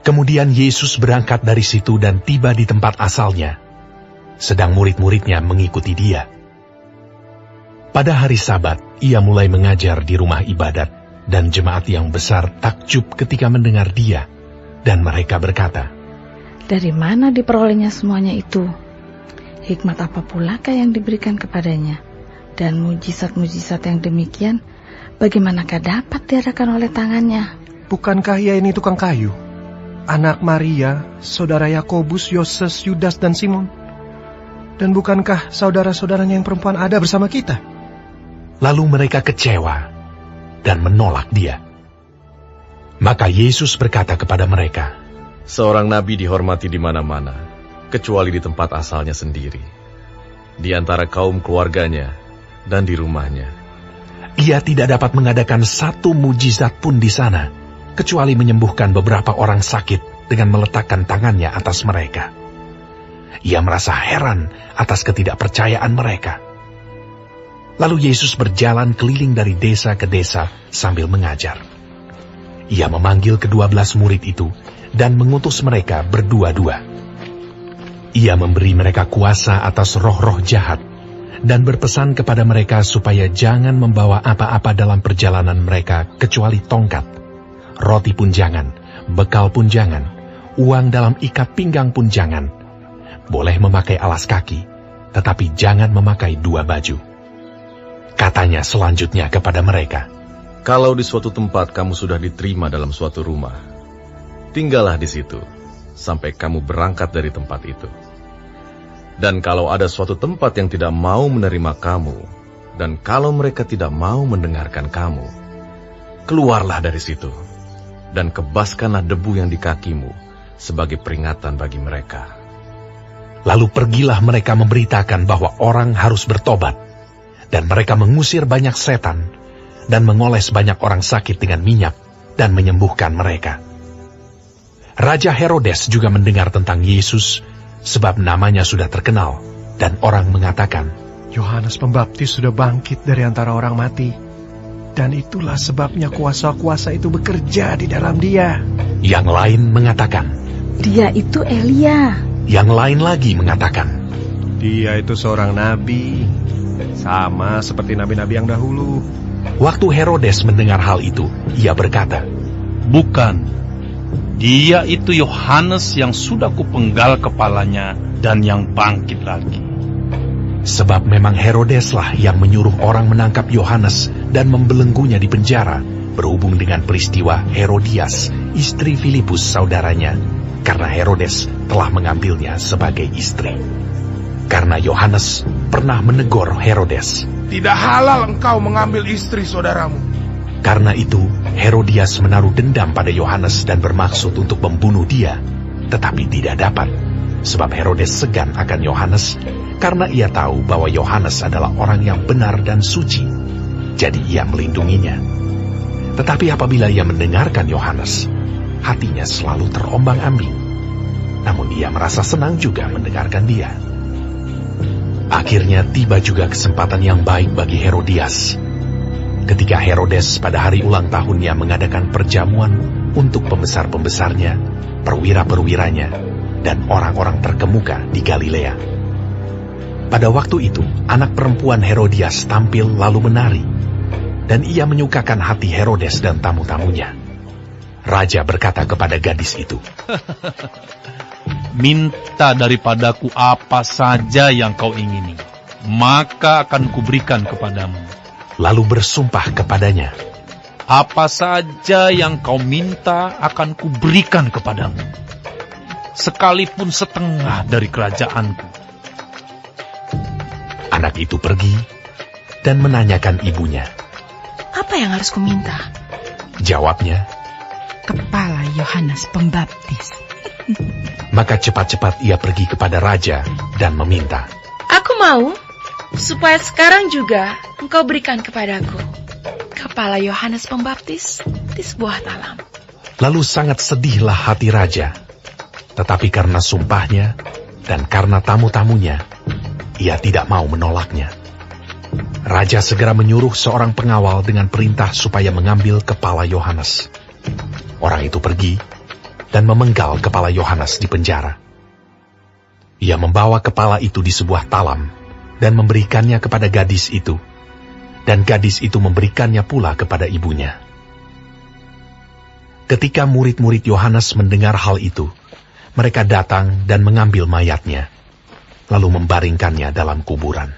Kemudian Yesus berangkat dari situ dan tiba di tempat asalnya, sedang murid-muridnya mengikuti dia. Pada hari Sabat, ia mulai mengajar di rumah ibadat, dan jemaat yang besar takjub ketika mendengar dia, dan mereka berkata, "Dari mana diperolehnya semuanya itu? Hikmat apa pulakah yang diberikan kepadanya? Dan mujizat-mujizat yang demikian, bagaimanakah dapat diadakan oleh tangannya?" Bukankah ia ini tukang kayu? Anak Maria, saudara Yakobus, Yoses, Yudas, dan Simon? Dan bukankah saudara-saudaranya yang perempuan ada bersama kita? Lalu mereka kecewa dan menolak dia. Maka Yesus berkata kepada mereka, "Seorang nabi dihormati di mana-mana, kecuali di tempat asalnya sendiri, di antara kaum keluarganya dan di rumahnya." Ia tidak dapat mengadakan satu mujizat pun di sana, kecuali menyembuhkan beberapa orang sakit dengan meletakkan tangannya atas mereka. Ia merasa heran atas ketidakpercayaan mereka. Lalu Yesus berjalan keliling dari desa ke desa sambil mengajar. Ia memanggil ke-12 murid itu dan mengutus mereka berdua-dua. Ia memberi mereka kuasa atas roh-roh jahat dan berpesan kepada mereka supaya jangan membawa apa-apa dalam perjalanan mereka kecuali tongkat, roti pun jangan, bekal pun jangan, uang dalam ikat pinggang pun jangan. Boleh memakai alas kaki, tetapi jangan memakai 2 baju. Katanya selanjutnya kepada mereka, "Kalau di suatu tempat kamu sudah diterima dalam suatu rumah, tinggallah di situ sampai kamu berangkat dari tempat itu. Dan kalau ada suatu tempat yang tidak mau menerima kamu, dan kalau mereka tidak mau mendengarkan kamu, keluarlah dari situ, dan kebaskanlah debu yang di kakimu sebagai peringatan bagi mereka." Lalu pergilah mereka memberitakan bahwa orang harus bertobat, dan mereka mengusir banyak setan, dan mengoles banyak orang sakit dengan minyak, dan menyembuhkan mereka. Raja Herodes juga mendengar tentang Yesus, sebab namanya sudah terkenal, dan orang mengatakan, Yohanes Pembaptis sudah bangkit dari antara orang mati, dan itulah sebabnya kuasa-kuasa itu bekerja di dalam dia. Yang lain mengatakan, "Dia itu Elia." Yang lain lagi mengatakan, Dia itu seorang nabi, sama seperti nabi-nabi yang dahulu. Waktu Herodes mendengar hal itu, ia berkata, "Bukan, dia itu Yohanes yang sudah kupenggal kepalanya dan yang bangkit lagi." Sebab memang Herodeslah yang menyuruh orang menangkap Yohanes dan membelenggunya di penjara, berhubung dengan peristiwa Herodias, istri Filipus saudaranya, karena Herodes telah mengambilnya sebagai istri. Karena Yohanes pernah menegur Herodes, "Tidak halal engkau mengambil istri saudaramu." Karena itu, Herodias menaruh dendam pada Yohanes dan bermaksud untuk membunuh dia, tetapi tidak dapat, sebab Herodes segan akan Yohanes, karena ia tahu bahwa Yohanes adalah orang yang benar dan suci, jadi ia melindunginya. Tetapi apabila ia mendengarkan Yohanes, hatinya selalu terombang-ambing. Namun ia merasa senang juga mendengarkan dia. Akhirnya tiba juga kesempatan yang baik bagi Herodias. Ketika Herodes pada hari ulang tahunnya mengadakan perjamuan untuk pembesar-pembesarnya, perwira-perwiranya, dan orang-orang terkemuka di Galilea. Pada waktu itu, anak perempuan Herodias tampil lalu menari, dan ia menyukakan hati Herodes dan tamu-tamunya. Raja berkata kepada gadis itu, "Minta daripadaku apa saja yang kau ingini, maka akan kuberikan kepadamu." Lalu bersumpah kepadanya, "Apa saja yang kau minta akan kuberikan kepadamu, sekalipun setengah dari kerajaanku." Anak itu pergi dan menanyakan ibunya. "Apa yang harus kuminta?" Jawabnya, "Kepala Yohanes Pembaptis." Maka cepat-cepat ia pergi kepada raja dan meminta, "Aku mau supaya sekarang juga engkau berikan kepadaku kepala Yohanes Pembaptis di sebuah talam." Lalu sangat sedihlah hati raja, tetapi karena sumpahnya dan karena tamu-tamunya, ia tidak mau menolaknya. Raja segera menyuruh seorang pengawal dengan perintah supaya mengambil kepala Yohanes. Orang itu pergi, dan memenggal kepala Yohanes di penjara. Ia membawa kepala itu di sebuah talam dan memberikannya kepada gadis itu, dan gadis itu memberikannya pula kepada ibunya. Ketika murid-murid Yohanes mendengar hal itu, mereka datang dan mengambil mayatnya, lalu membaringkannya dalam kuburan.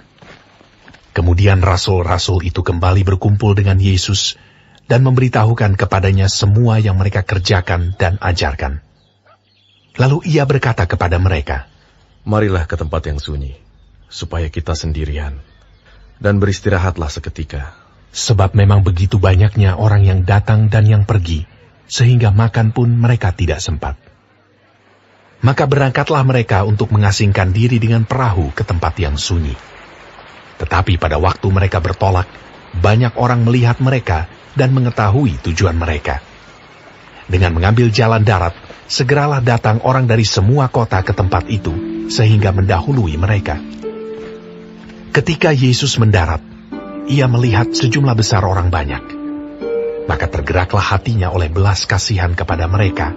Kemudian rasul-rasul itu kembali berkumpul dengan Yesus dan memberitahukan kepadanya semua yang mereka kerjakan dan ajarkan. Lalu ia berkata kepada mereka, "Marilah ke tempat yang sunyi, supaya kita sendirian, dan beristirahatlah seketika. Sebab memang begitu banyaknya orang yang datang dan yang pergi, sehingga makan pun mereka tidak sempat." Maka berangkatlah mereka untuk mengasingkan diri dengan perahu ke tempat yang sunyi. Tetapi pada waktu mereka bertolak, banyak orang melihat mereka dan mengetahui tujuan mereka. Dengan mengambil jalan darat, segeralah datang orang dari semua kota ke tempat itu, sehingga mendahului mereka. Ketika Yesus mendarat, ia melihat sejumlah besar orang banyak. Maka tergeraklah hatinya oleh belas kasihan kepada mereka,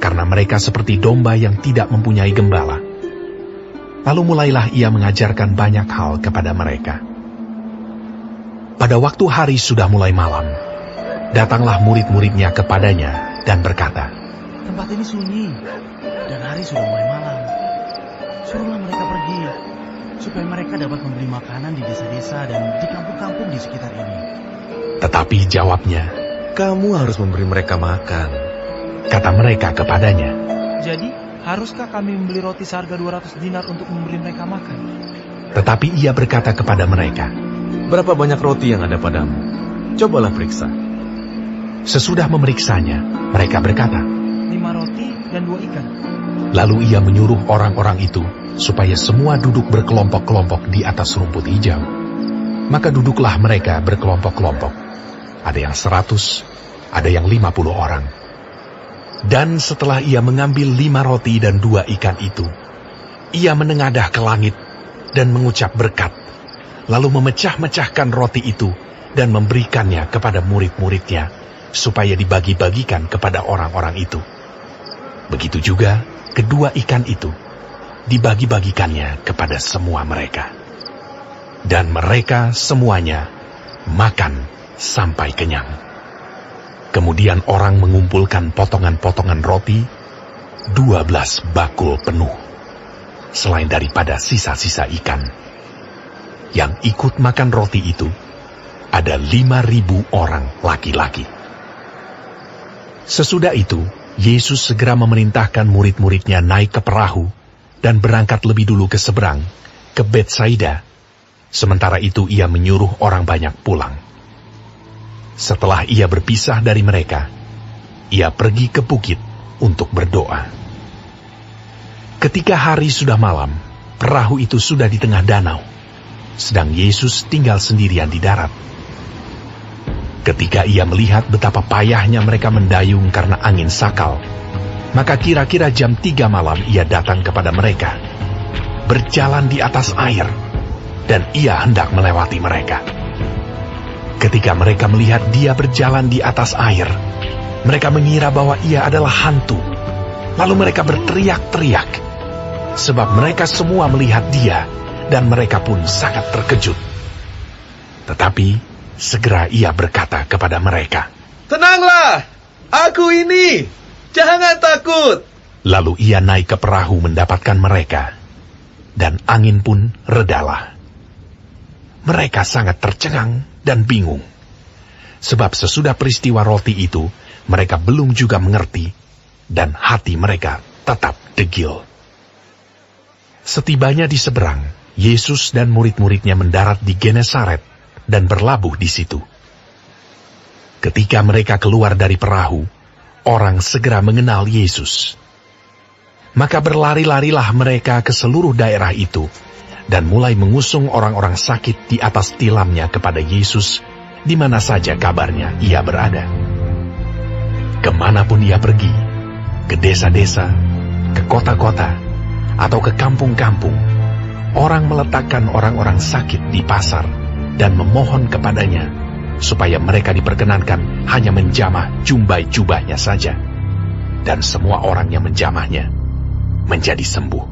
karena mereka seperti domba yang tidak mempunyai gembala. Lalu mulailah ia mengajarkan banyak hal kepada mereka. Pada waktu hari sudah mulai malam, datanglah murid-muridnya kepadanya dan berkata, "Tempat ini sunyi, dan hari sudah mulai malam. Suruhlah mereka pergi, supaya mereka dapat membeli makanan di desa-desa dan di kampung-kampung di sekitar ini." Tetapi jawabnya, "Kamu harus memberi mereka makan." Kata mereka kepadanya, "Jadi, haruskah kami membeli roti seharga 200 dinar untuk memberi mereka makan?" Tetapi ia berkata kepada mereka, "Berapa banyak roti yang ada padamu? Cobalah periksa." Sesudah memeriksanya, mereka berkata, 5 roti dan 2 ikan. Lalu ia menyuruh orang-orang itu supaya semua duduk berkelompok-kelompok di atas rumput hijau. Maka duduklah mereka berkelompok-kelompok. Ada yang 100, ada yang 50 orang. Dan setelah ia mengambil 5 roti dan 2 ikan itu, ia menengadah ke langit dan mengucap berkat, lalu memecah-mecahkan roti itu dan memberikannya kepada murid-muridnya, supaya dibagi-bagikan kepada orang-orang itu. Begitu juga kedua ikan itu, dibagi-bagikannya kepada semua mereka. Dan mereka semuanya makan sampai kenyang. Kemudian orang mengumpulkan potongan-potongan roti, 12 bakul penuh, selain daripada sisa-sisa ikan. Yang ikut makan roti itu, ada 5.000 orang laki-laki. Sesudah itu, Yesus segera memerintahkan murid-muridnya naik ke perahu dan berangkat lebih dulu ke seberang, ke Betsaida. Sementara itu ia menyuruh orang banyak pulang. Setelah ia berpisah dari mereka, ia pergi ke bukit untuk berdoa. Ketika hari sudah malam, perahu itu sudah di tengah danau, sedang Yesus tinggal sendirian di darat. Ketika ia melihat betapa payahnya mereka mendayung karena angin sakal, maka kira-kira jam 3 malam ia datang kepada mereka, berjalan di atas air, dan ia hendak melewati mereka. Ketika mereka melihat dia berjalan di atas air, mereka mengira bahwa ia adalah hantu. Lalu mereka berteriak-teriak, sebab mereka semua melihat dia, dan mereka pun sangat terkejut. Tetapi segera ia berkata kepada mereka, "Tenanglah, aku ini, jangan takut." Lalu ia naik ke perahu mendapatkan mereka, dan angin pun redalah. Mereka sangat tercengang dan bingung, sebab sesudah peristiwa roti itu, mereka belum juga mengerti, dan hati mereka tetap degil. Setibanya di seberang, Yesus dan murid-muridnya mendarat di Genesaret dan berlabuh di situ. Ketika mereka keluar dari perahu, orang segera mengenal Yesus. Maka berlari-larilah mereka ke seluruh daerah itu, dan mulai mengusung orang-orang sakit di atas tilamnya kepada Yesus, di mana saja kabarnya ia berada. Kemanapun ia pergi, ke desa-desa, ke kota-kota, atau ke kampung-kampung, orang meletakkan orang-orang sakit di pasar dan memohon kepadanya, supaya mereka diperkenankan hanya menjamah jumbai jubahnya saja. dan semua orang yang menjamahnya menjadi sembuh.